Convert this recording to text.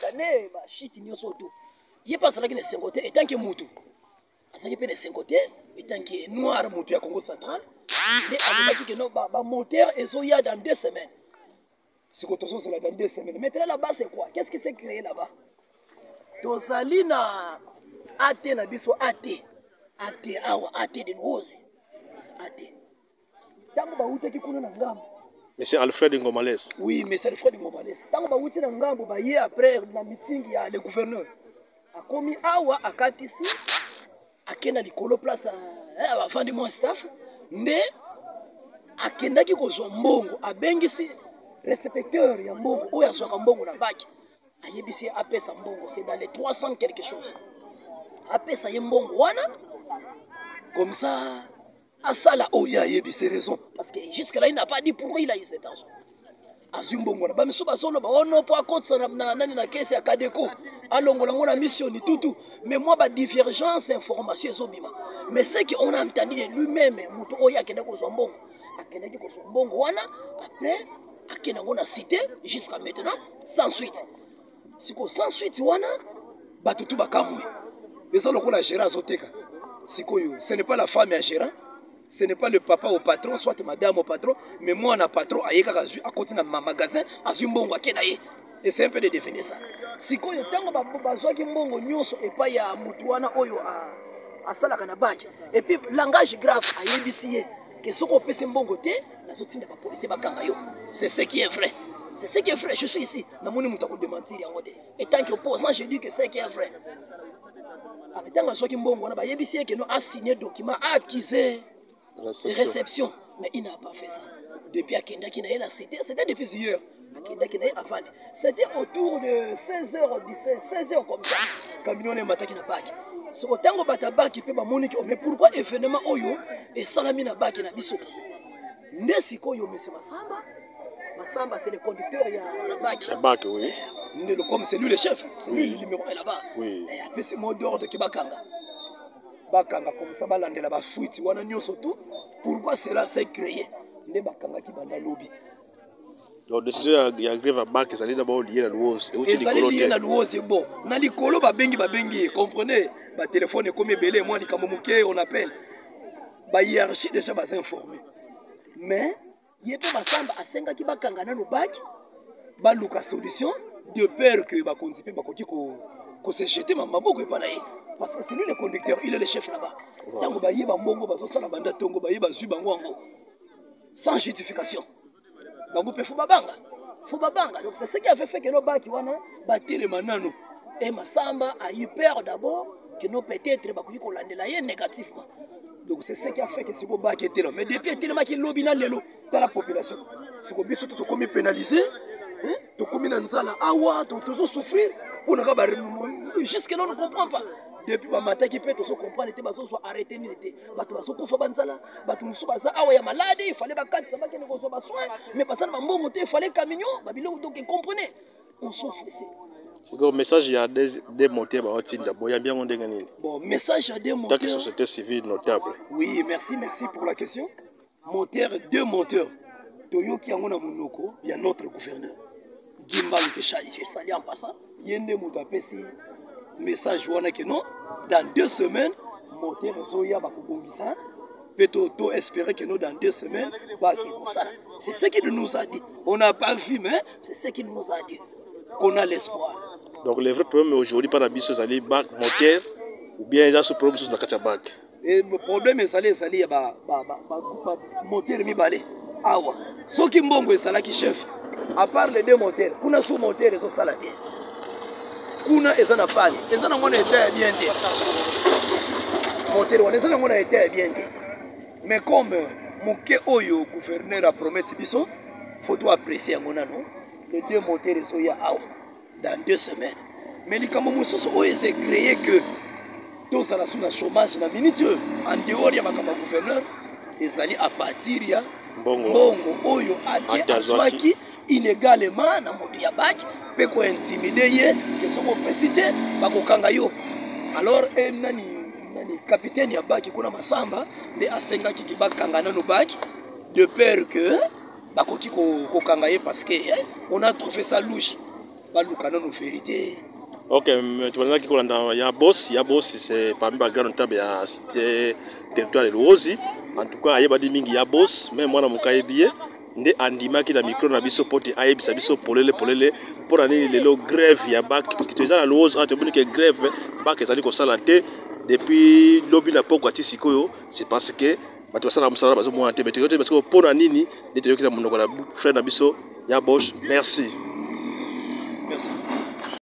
condamné ba shit nyoso tout il pas ça qui ne 50 et tant que mutu asaki pe ne 50 et tant que noir mutu ya Congo central mais avec que non ba moteur ezoya dans 2 semaines. Ce que c'est là dans 2 semaines. Maintenant là-bas c'est quoi? Qu'est-ce qui s'est créé là-bas? Tozali na AT na biso AT awa AT de Rose. AT. Tango ba uta ki kuna na ngambo. Mais c'est Alfred Ngomales. Oui, mais c'est Alfred Ngomales. Tango ba uta na ngambo ba ye après na meeting ya le gouverneur. Akomi awa akatisi akena likolo place avant de mon staff nde akendaki kozwa mbongo abengisi respecteur ya mbongo oyo azwaka mbongo na baki ayebisi apesa mbongo c'est dans les 300 quelque chose apesa ye mbongo wana comme ça asala oyo ayebisi raison parce que jusque là il n'a pas dit pourquoi il a eu cet argent azwi mbongo na bamiso bazoloba ono po akotisa na nani na kesi ya Kadeko alongola ngo na mission ni tutu mais moi ba divergence information ezobima mais c'est qu'on a entendu de lui-même muto oyo akenda kozwa mbongo akendaki kozwa mbongo wana après akenda ngo na cité jusqu'à maintenant sans suite siko sans suite wana batutu bakamwe eza lokola gérant azoteka sikoyo ce n'est pas la femme ya gérant. Ce n'est pas le papa au patron, soit madame au patron, mais moi, on a patron, à côté de ma magasin, à Zumbongo, et c'est un peu de définir ça. Si quand il y a un mbongo nyonso et pas ya mutuana oyo à Salakanabak, et puis langage grave à yebisiye, que ce qu'on peut se mbongo te, la soutien de la police bakangayo. C'est ce qui est vrai. C'est ce qui est vrai. Je suis ici. Dans mon mutako de mentir en côté. Et tant qu'opposant, je dis que c'est ce qui est vrai. En tant que ce qui mbongo, on a yebisiye que nous a signé document accusé. Réception. Mais il n'a pas fait ça. Depuis Akenda qui n'a cité, c'était depuis hier. Akenda qui n'a avant. C'était autour de 16h17, 16h comme ça. Camion est matin qui n'a pas. C'est autant que Bataba qui peut monique. Mais pourquoi événement Oyo et Salami n'a pas qui n'a biso? Nesiko yo monsieur Massamba. Massamba c'est le conducteur il y a Bak. La Bak oui. Comme c'est lui le chef. C'est lui le numéro 1 là-bas. Oui. Et après c'est mot d'ordre qui Bakanga. Bakanga comme ça balandela ba fuite wana nyoso tout pourquoi cela s'est créé ne bakanga ki banda lobby donc décision ya grève à Bak ça d'abord lié à l'ouose et uti likolo lié à l'ouose bon na likolo ba bengi comprenez ba téléphone comme belé moi likambo muke on appelle ba hiérarchie déjà ba informé mais yepe Massamba asenga ki bakanga na no Bak ba luka solution de peur que ba konzipe ba koki ko se jeter maboko e pana parce que c'est lui le conducteur, il est le chef là-bas. Tango ba yeba mbongo ba sala banda tongo ba yeba zui bango ngo sans justification. Bango pe fo babanga. Donc c'est ce qui a fait que nos baki wana batele manano et Massamba a eu peur d'abord que nous peut-être ba ko landela ye négativement. Donc c'est ce qui a fait que ce baki était là. Mais depuis tellement qu'il lobby na lelo dans la population. Ce ko biso tout comme pénalisé, hein? To comme na nzala awa to souffrir pour na ba jusque là on ne comprend pas. Depuis le matin qui peut se comprendre, il faut arrêter l'unité. Il faut qu'on banzala, il faut que malade, il fallait que soin, mais parce que il fallait camion, donc comprenez. On souffre ici. C'est un message il y a des moteurs Bon, message à des moteurs. Tant que société civile notable. Oui, merci pour la question. Moteur, 2 moteurs. Toyoki Angona Munoko, il y a notre gouverneur. Gimbal Péchaï, je salue en passant. Yende Moutapesi. Message wana que non dans 2 semaines moteur zoya ba kobombisa peut-être espérer que nous dans 2 semaines ba ça c'est ce qu'il nous a dit on n'a pas vu mais c'est ce qu'il nous a dit qu'on a l'espoir. Donc le vrai problème aujourd'hui par abisso ça les bac moteur ou bien il y a ce problème sur la kacha bac et le problème est ça les ba moteur mi balé awa soki mbongo esala ki chef à part les 2 moteurs kuna sous moteur zo salate kuna ezana pani ezana mona était bien dit moteur wana ezana mona était bien dit mais comme moke oyo gouverneur a promis biso faut tout apprécier ngona non les 2 moteurs so ya awa dans 2 semaines mais likamo mususu oyo c'est créé que tous à la sous la chômage na minute en dehors ya makamba gouverneur ezali à partir ya mbongo oyo atazwaki illégalement na moto ya Baki pe ko intimider ye que soko précité bakokanga yo alors nani capitaine ya Baki kuna Massamba de asenga ki bakanga na no Baki de peur que bakoki ko kanga ye parce que on a trouvé ça louche baluka nano vérité. Ok, tu vas dire qu'il y a boss, c'est parmi les grands notables, il y a cité territoire de l'Ozi. En tout cas, il y a des mingi, il y a boss, même moi, dans mon cas, il y a des andima qui ont micro, dans biso pote, aïe, biso polele, pour aller les grève, il y a bac, parce que tu es dans l'Ozi, tu as dit que grève, bac, c'est-à-dire qu'on s'en laté, depuis lobby n'a pas quoi, c'est parce que, tu vas s'en la parce que moi, parce que pour la nini, tu es là, mon frère, il y a boss, merci.